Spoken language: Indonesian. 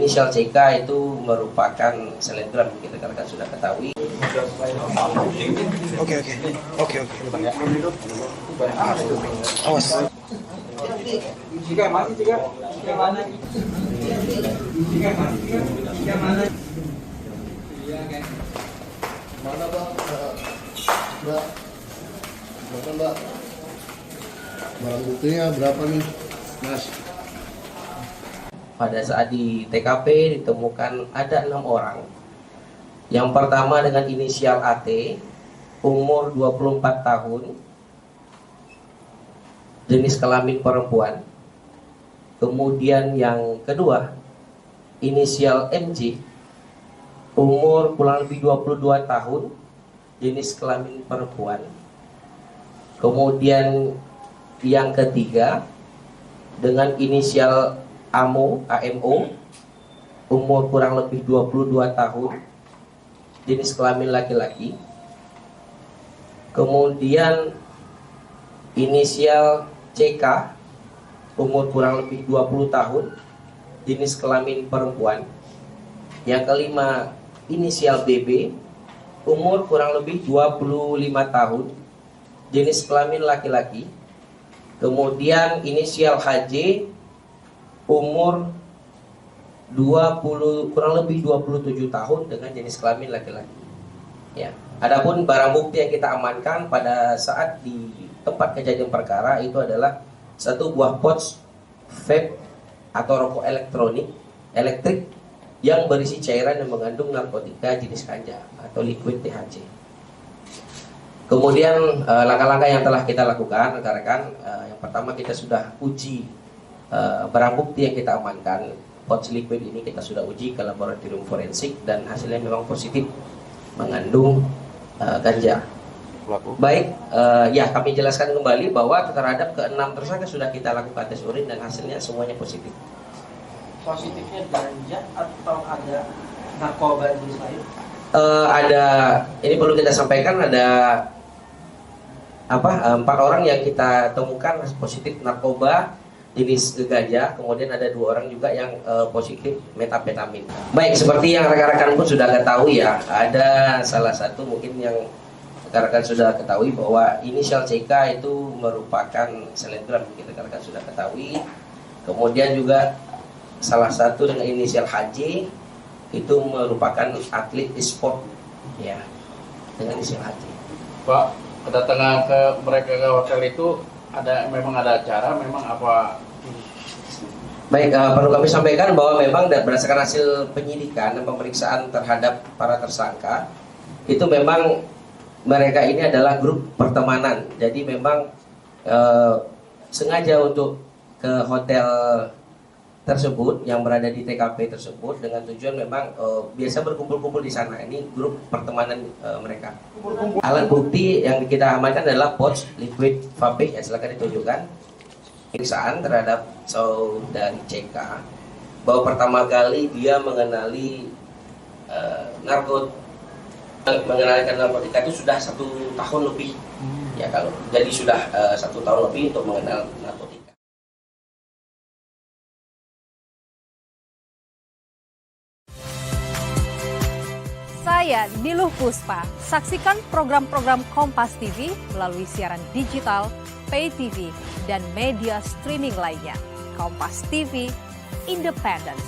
inisial CK itu merupakan selebgram, kita kan sudah ketahui. Oke. Awas. Mana Bang? Mbak. Berapa Mbak? Barang buktinya berapa nih, Mas? Pada saat di TKP ditemukan ada 6 orang. Yang pertama dengan inisial AT, umur 24 tahun, jenis kelamin perempuan. Kemudian yang kedua, inisial MJ, umur kurang lebih 22 tahun, jenis kelamin perempuan. Kemudian yang ketiga, dengan inisial AMO, umur kurang lebih 22 tahun, jenis kelamin laki-laki. Kemudian inisial CK, umur kurang lebih 20 tahun, jenis kelamin perempuan. Yang kelima, inisial BB, umur kurang lebih 25 tahun, jenis kelamin laki-laki. Kemudian inisial HJ, umur kurang lebih 27 tahun dengan jenis kelamin laki-laki. Ya. Adapun barang bukti yang kita amankan pada saat di tempat kejadian perkara itu adalah satu buah pouch vape atau rokok elektrik yang berisi cairan yang mengandung narkotika jenis ganja atau liquid THC. Kemudian langkah-langkah yang telah kita lakukan, rekan-rekan, yang pertama kita sudah uji barang bukti yang kita amankan. Pouch liquid ini kita sudah uji ke laboratorium forensik dan hasilnya memang positif mengandung ganja. Baik, ya kami jelaskan kembali bahwa terhadap ke-6 tersangka sudah kita lakukan tes urin dan hasilnya semuanya positif. Positifnya ganja atau ada narkoba jenis lain? Ini perlu kita sampaikan, ada 4 orang yang kita temukan positif narkoba jenis ganja, kemudian ada 2 orang juga yang positif metapetamin. Baik, seperti yang rekan-rekan pun sudah ketahui ya, ada salah satu mungkin yang rekan-rekan sudah ketahui bahwa inisial CK itu merupakan selebgram, kita rekan-rekan sudah ketahui. Kemudian juga salah satu dengan inisial HJ itu merupakan atlet e-sport ya, dengan inisial HJ. Pak, kedatangan ke mereka ke hotel itu memang ada acara, memang apa? Baik, perlu kami sampaikan bahwa memang berdasarkan hasil penyidikan dan pemeriksaan terhadap para tersangka, itu memang mereka ini adalah grup pertemanan. Jadi memang sengaja untuk ke hotel tersebut yang berada di TKP tersebut dengan tujuan memang biasa berkumpul-kumpul di sana. Ini grup pertemanan mereka. Alat bukti yang kita amankan adalah pouch liquid vape, ya silakan ditunjukkan. Pemeriksaan terhadap saudari CK bahwa pertama kali dia mengenali narkotika itu sudah 1 tahun lebih. Ya kalau jadi sudah 1 tahun lebih untuk mengenal narkotika. Saya Niluh Puspa. Saksikan program-program Kompas TV melalui siaran digital, pay TV, dan media streaming lainnya. Kompas TV, independen,